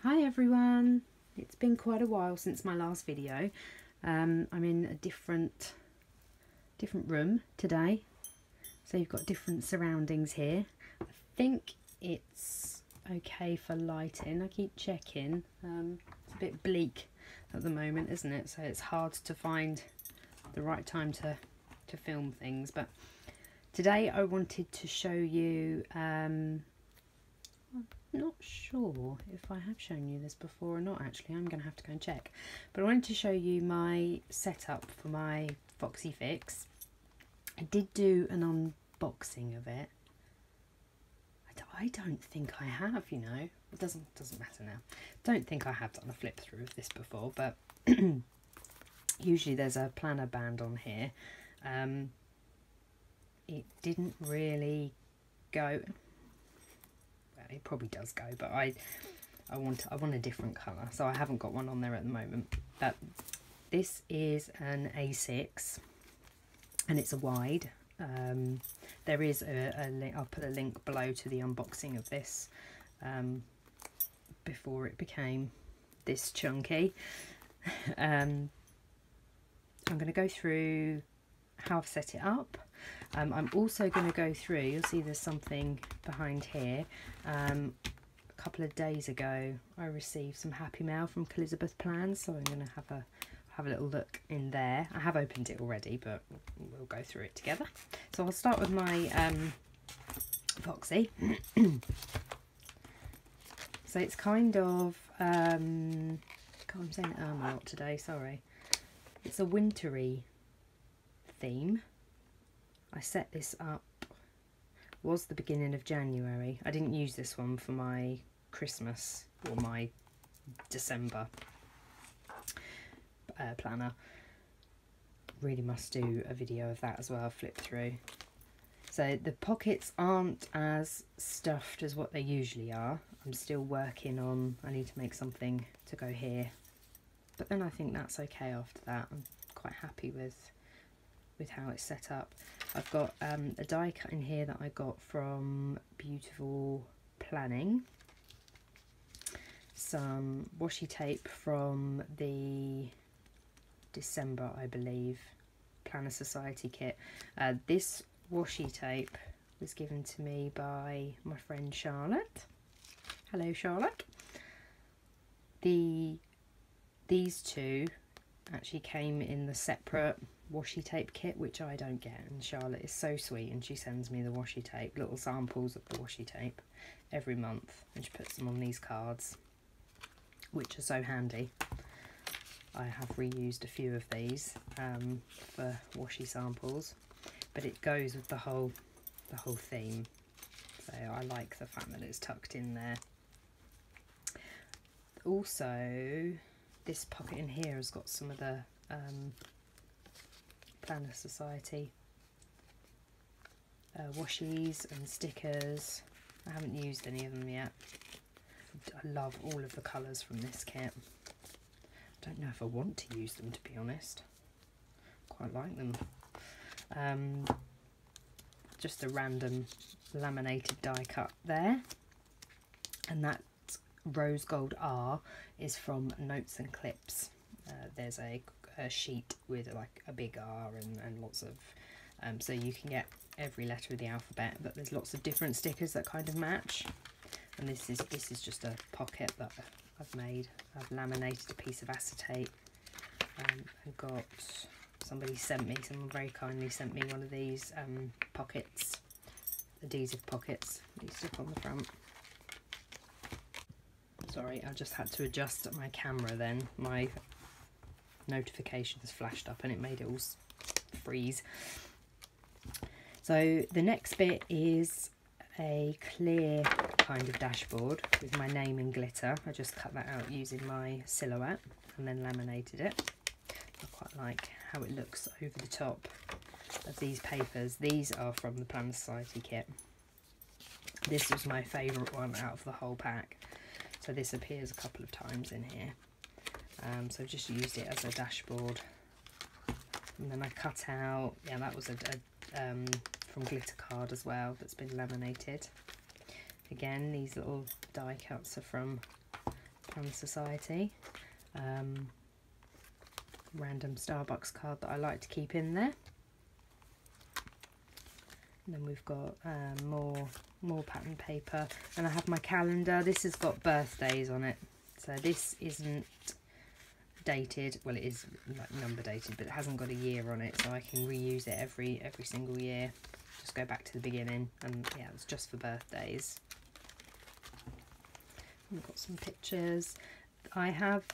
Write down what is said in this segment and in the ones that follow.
Hi everyone, it's been quite a while since my last video. I'm in a different room today, so you've got different surroundings here. I think it's okay for lighting. I keep checking. It's a bit bleak at the moment, isn't it? So it's hard to find the right time to film things. But today I wanted to show you not sure if I have shown you this before or not. Actually, I'm going to have to go and check, but I wanted to show you my setup for my Foxy Fix. I did do an unboxing of it. I don't think I have, you know. It doesn't matter now. Don't think I have done a flip through of this before, but usually there's a planner band on here. It didn't really go. It probably does go, but I want a different colour, so I haven't got one on there at the moment. But this is an A6 and it's a wide. There is a link. I'll put a link below to the unboxing of this before it became this chunky. I'm going to go through how I've set it up. I'm also going to go through, you'll see there's something behind here. A couple of days ago I received some happy mail from Kelizabeth Plans, so I'm going to have a little look in there. I have opened it already, but we'll go through it together. So I'll start with my Foxy. So it's kind of, God, I'm saying a lot today, sorry. It's a wintry theme. I set this up, was the beginning of January. I didn't use this one for my Christmas or my December planner. Really must do a video of that as well, flip through. So the pockets aren't as stuffed as what they usually are. I'm still working on, I need to make something to go here. But then I think that's okay after that. I'm quite happy with how it's set up. I've got a die cut in here that I got from Beautiful Planning, some washi tape from the December, I believe, Planner Society kit. This washi tape was given to me by my friend Charlotte. Hello Charlotte. These two actually came in the separate washi tape kit, which I don't get, and Charlotte is so sweet and she sends me the washi tape, little samples of the washi tape every month, and she puts them on these cards, which are so handy. I have reused a few of these for washi samples, but it goes with the whole theme, so I like the fact that it's tucked in there. Also, this pocket in here has got some of the Planner Society washies and stickers. I haven't used any of them yet. I love all of the colours from this kit. I don't know if I want to use them, to be honest. Quite like them. Just a random laminated die cut there, and that rose gold R is from Notes and Clips. There's a sheet with like a big R and lots of so you can get every letter of the alphabet, but there's lots of different stickers that kind of match. And this is just a pocket that I've made. I've laminated a piece of acetate and got, somebody someone very kindly sent me one of these pockets, adhesive pockets that you stick on the front. Sorry, I just had to adjust my camera then. My notifications flashed up and it made it all freeze. So the next bit is a clear kind of dashboard with my name in glitter. I just cut that out using my Silhouette and then laminated it. I quite like how it looks over the top of these papers. These are from the Planner Society kit. This was my favourite one out of the whole pack. So this appears a couple of times in here. So I've just used it as a dashboard. And then I cut out, yeah, that was a from Glitter Card as well, that's been laminated. Again, these little die cuts are from Planner Society. Random Starbucks card that I like to keep in there. And then we've got more pattern paper, and I have my calendar. This has got birthdays on it, so this isn't dated. Well, it is like number dated, but it hasn't got a year on it, so I can reuse it every single year. Just go back to the beginning, and yeah, it's just for birthdays. We've got some pictures. I have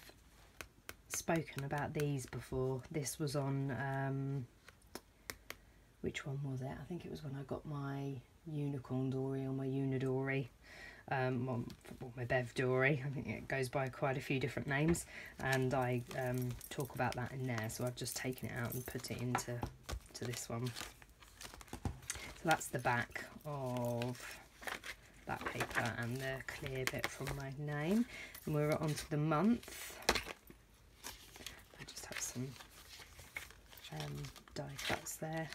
spoken about these before. This was on which one was it? I think it was when I got my unicorn dory or my unidory, or my Bev dory. I think it goes by quite a few different names, and I talk about that in there. So I've just taken it out and put it into this one. So that's the back of that paper and the clear bit from my name. And we're on to the month. I just have some die cuts there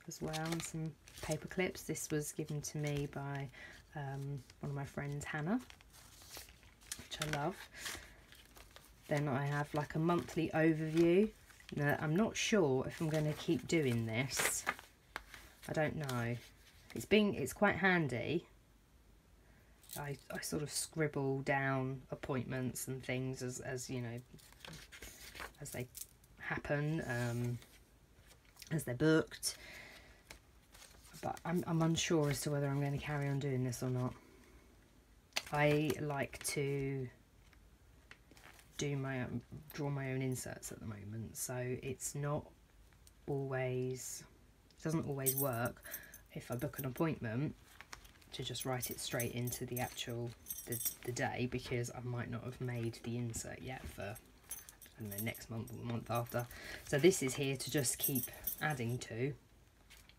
as well, and some paper clips. This was given to me by one of my friends, Hannah, which I love. Then I have like a monthly overview. Now, I'm not sure if I'm going to keep doing this. I don't know. It's quite handy. I sort of scribble down appointments and things as you know, as they happen, as they're booked. But I'm unsure as to whether I'm going to carry on doing this or not. I like to draw my own inserts at the moment, so it's not always, it doesn't always work if I book an appointment to just write it straight into the actual the day, because I might not have made the insert yet for, I don't know, next month or the month after. So this is here to just keep adding to,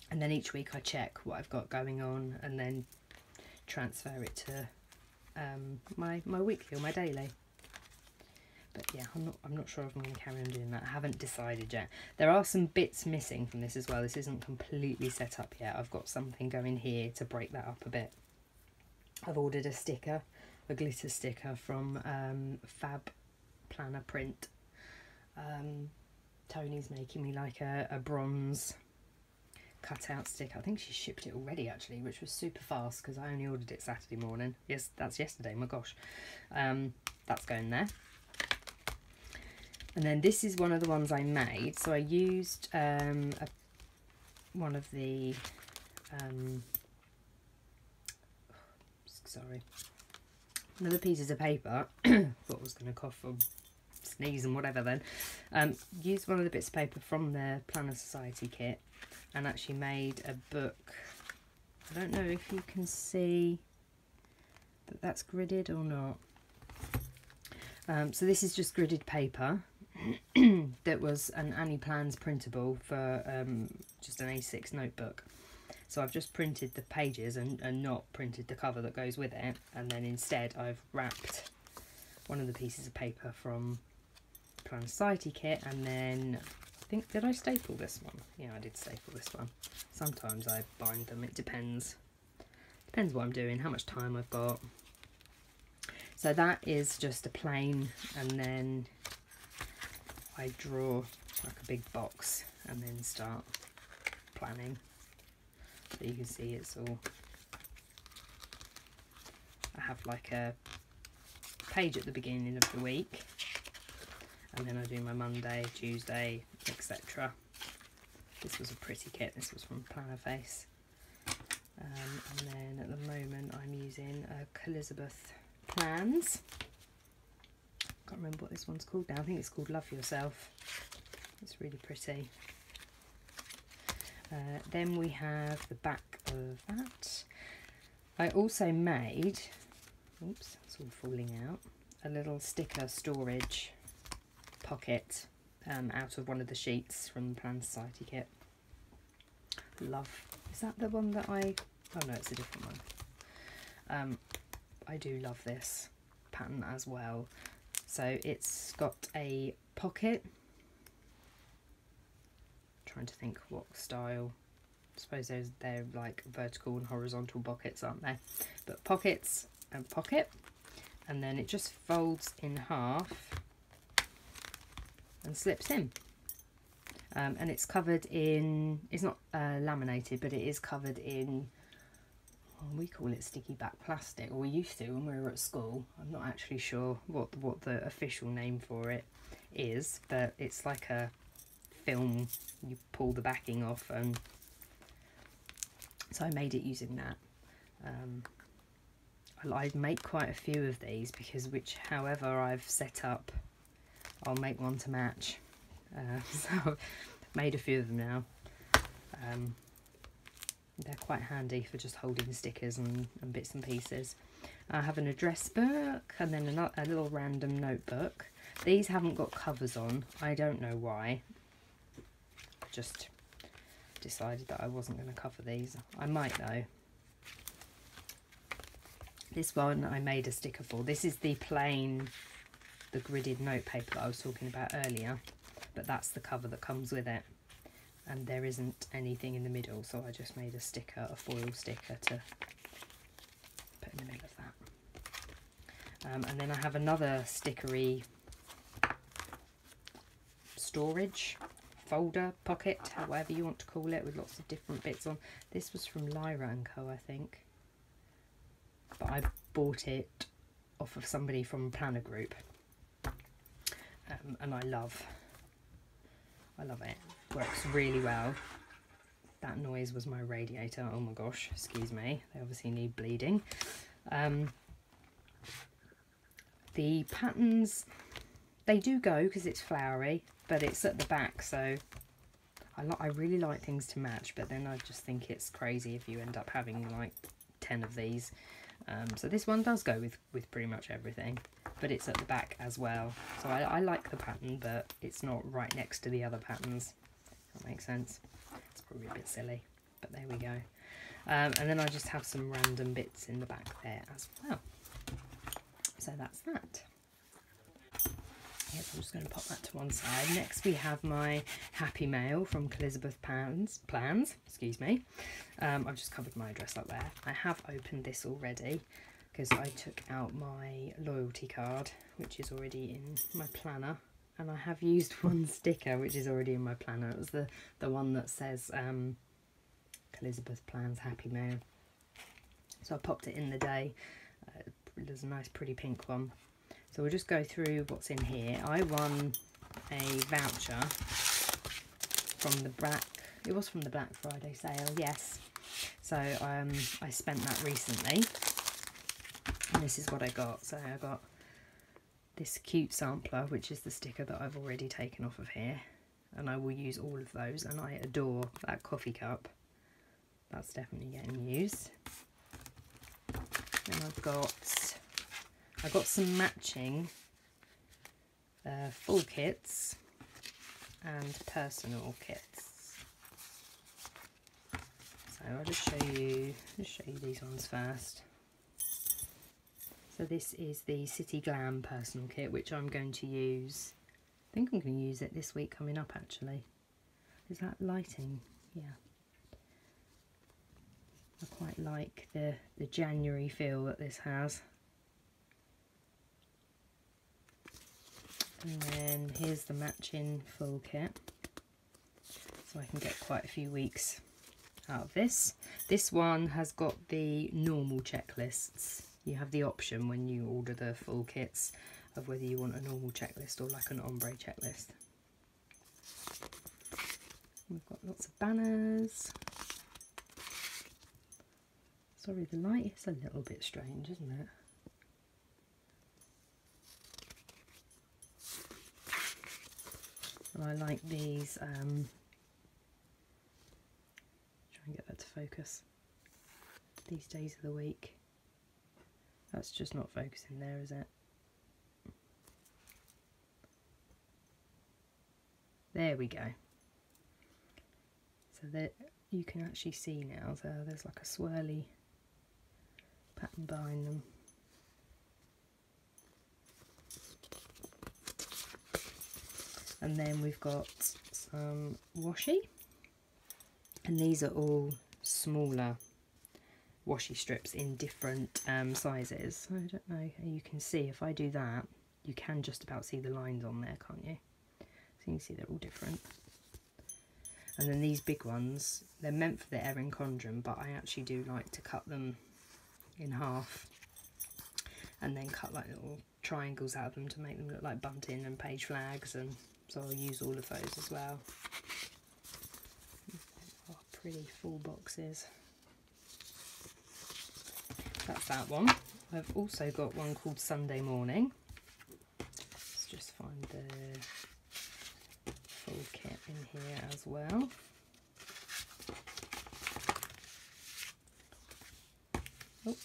and then each week I check what I've got going on and then transfer it to my weekly or my daily. But yeah, I'm not sure if I'm going to carry on doing that. I haven't decided yet. There are some bits missing from this as well. This isn't completely set up yet. I've got something going here to break that up a bit. I've ordered a sticker, a glitter sticker from Fabplannerprint. Tony's making me like a bronze cutout sticker. I think she shipped it already actually, which was super fast because I only ordered it Saturday morning. Yes, that's yesterday, my gosh. That's going there. And then this is one of the ones I made. So I used one of the one of the pieces of paper. Thought I was going to cough or sneeze and whatever then. Used one of the bits of paper from the Planner Society kit and actually made a book. I don't know if you can see that that's gridded or not. So this is just gridded paper. That was an Annie Plans printable for just an A6 notebook. So I've just printed the pages and not printed the cover that goes with it, and then instead I've wrapped one of the pieces of paper from the Planner Society kit, and then I think, did I staple this one? Yeah, I did staple this one. Sometimes I bind them, it depends what I'm doing, how much time I've got. So that is just a plain, and then I draw like a big box and then start planning. So you can see it's all, I have like a page at the beginning of the week, and then I do my Monday, Tuesday, etc. This was a pretty kit, this was from Plannerface. And then at the moment I'm using a Kelizabeth Plans. Can't remember what this one's called now. I think it's called Love Yourself. It's really pretty. Then we have the back of that. I also made, oops, it's all falling out, a little sticker storage pocket out of one of the sheets from the Planner Society kit. Love, is that the one that I, oh no, it's a different one. I do love this pattern as well. So it's got a pocket. I'm trying to think what style. I suppose they're like vertical and horizontal pockets, aren't they? But pockets and pocket. and then it just folds in half and slips in. And it's covered in, it's not laminated, but it is covered in, we call it sticky back plastic, or we used to when we were at school. I'm not actually sure what the official name for it is, but it's like a film, you pull the backing off, and so I made it using that. I make quite a few of these because however I've set up, I'll make one to match. So I've made a few of them now. They're quite handy for just holding stickers and bits and pieces. I have an address book and then a little random notebook. These haven't got covers on. I don't know why. I just decided that I wasn't going to cover these. I might though. This one I made a sticker for. This is the plain, the gridded note paper that I was talking about earlier, but that's the cover that comes with it, and there isn't anything in the middle, so I just made a sticker, a foil sticker to put in the middle of that. And then I have another stickery storage folder, pocket, whatever you want to call it, with lots of different bits on. This was from Lyra and Co, I think, but I bought it off of somebody from a planner group, and I love it. Works really well. That noise was my radiator. Oh my gosh, excuse me, they obviously need bleeding. The patterns, they do go because it's flowery, but it's at the back, so I really like things to match, but then I just think it's crazy if you end up having like 10 of these. So this one does go with pretty much everything, but it's at the back as well. So I like the pattern, but it's not right next to the other patterns. That makes sense. It's probably a bit silly, but there we go. And then I just have some random bits in the back there as well. So that's that. Yep, I'm just going to pop that to one side. Next we have my happy mail from Kelizabeth Plans, excuse me. I've just covered my address up there. I have opened this already because I took out my loyalty card, which is already in my planner, and I have used one sticker which is already in my planner. It was the one that says Kelizabeth Plans Happy Mail. So I popped it in the day. There's a nice pretty pink one. So we'll just go through what's in here. I won a voucher from the it was from the Black Friday sale, yes. So I spent that recently, and this is what I got. So I got this cute sampler, which is the sticker that I've already taken off of here, and I will use all of those, and I adore that coffee cup. That's definitely getting used. And I got some matching full kits and personal kits. So I'll just show you these ones first. So this is the City Glam personal kit, which I'm going to use. I think I'm going to use it this week coming up actually. Is that lighting? Yeah. I quite like the January feel that this has. And then here's the matching full kit, so I can get quite a few weeks out of this. This one has got the normal checklists. You have the option when you order the full kits of whether you want a normal checklist or like an ombre checklist. We've got lots of banners. Sorry, the light is a little bit strange, isn't it? I like these, try and get that to focus, these days of the week. That's just not focusing there, is it? There we go. So that you can actually see now, so there's like a swirly pattern behind them. And then we've got some washi, and these are all smaller washi strips in different sizes. I don't know, you can see if I do that, you can just about see the lines on there, can't you? So you can see they're all different. And then these big ones, they're meant for the Erin Condren, but I actually do like to cut them in half and then cut like little triangles out of them to make them look like bunting and page flags, and so I'll use all of those as well. Oh, pretty full boxes. That's that one. I've also got one called Sunday Morning. Let's just find the full kit in here as well. Oh.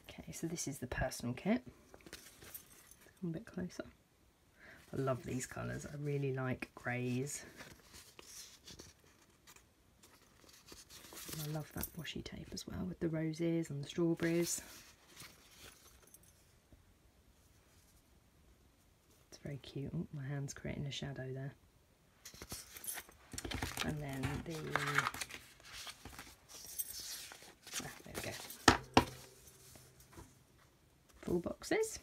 Okay, so this is the personal kit. Come a bit closer. I love these colours. I really like greys. I love that washi tape as well with the roses and the strawberries. It's very cute. Oh, my hand's creating a shadow there. And then there we go. Full boxes.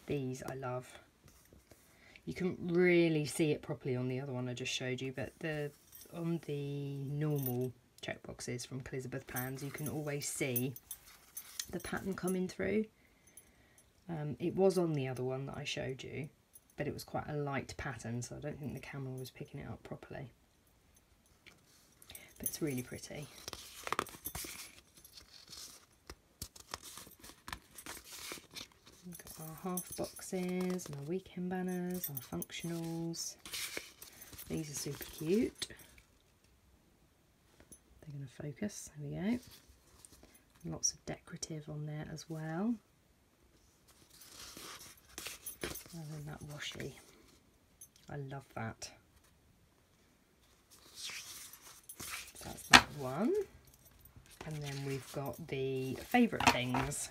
These I love. You couldn't really see it properly on the other one I just showed you, but on the normal check boxes from Kelizabeth Plans, you can always see the pattern coming through. It was on the other one that I showed you, but it was quite a light pattern, so I don't think the camera was picking it up properly. But it's really pretty. We've got our half boxes and our weekend banners, our functionals. These are super cute. They're going to focus. There we go. Lots of decorative on there as well. And then that washi. I love that. So that's that one. And then we've got the favourite things.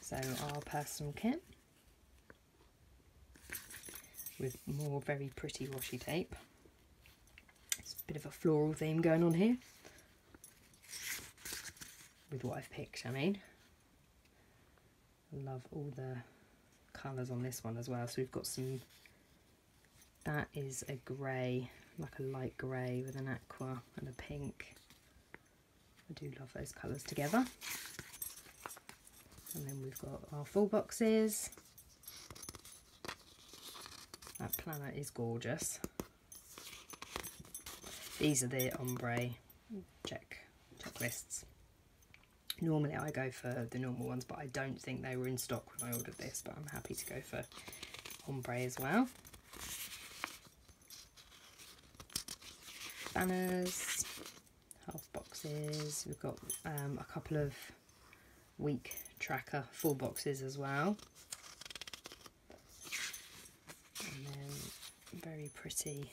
So our personal kit with more very pretty washi tape. It's a bit of a floral theme going on here with what I've picked, I mean. I love all the colours on this one as well. So we've got some, that is a grey, like a light grey with an aqua and a pink. I do love those colours together. And then we've got our full boxes. That planner is gorgeous. These are the ombre checklists. Normally I go for the normal ones, but I don't think they were in stock when I ordered this, but I'm happy to go for ombre as well. Banners, half boxes. We've got a couple of week tracker full boxes as well. And then very pretty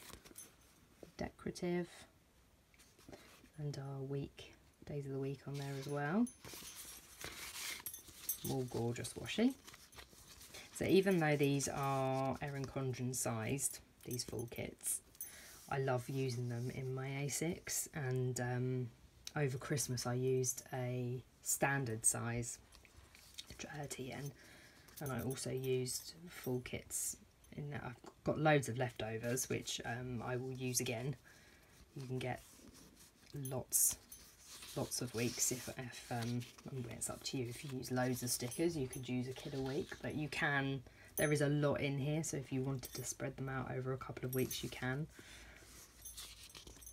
decorative, and our week, days of the week on there as well. More gorgeous washi. So even though these are Erin Condren sized, these full kits, I love using them in my A6, and over Christmas I used a standard size TN, and I also used full kits in that. I've got loads of leftovers which I will use again. You can get lots of weeks if it's up to you. If you use loads of stickers, you could use a kit a week, but you can, there is a lot in here, so if you wanted to spread them out over a couple of weeks you can.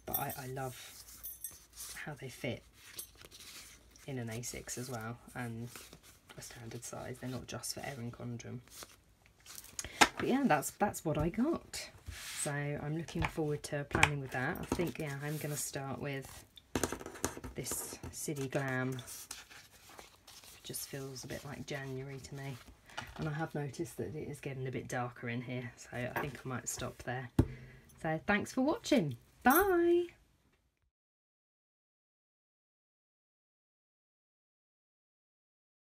But I love how they fit in an A6 as well, and a standard size. They're not just for Erin Condren. But yeah, that's what I got. So I'm looking forward to planning with that. I think, yeah, I'm going to start with this City Glam. It just feels a bit like January to me. And I have noticed that it is getting a bit darker in here, so I think I might stop there. So thanks for watching. Bye!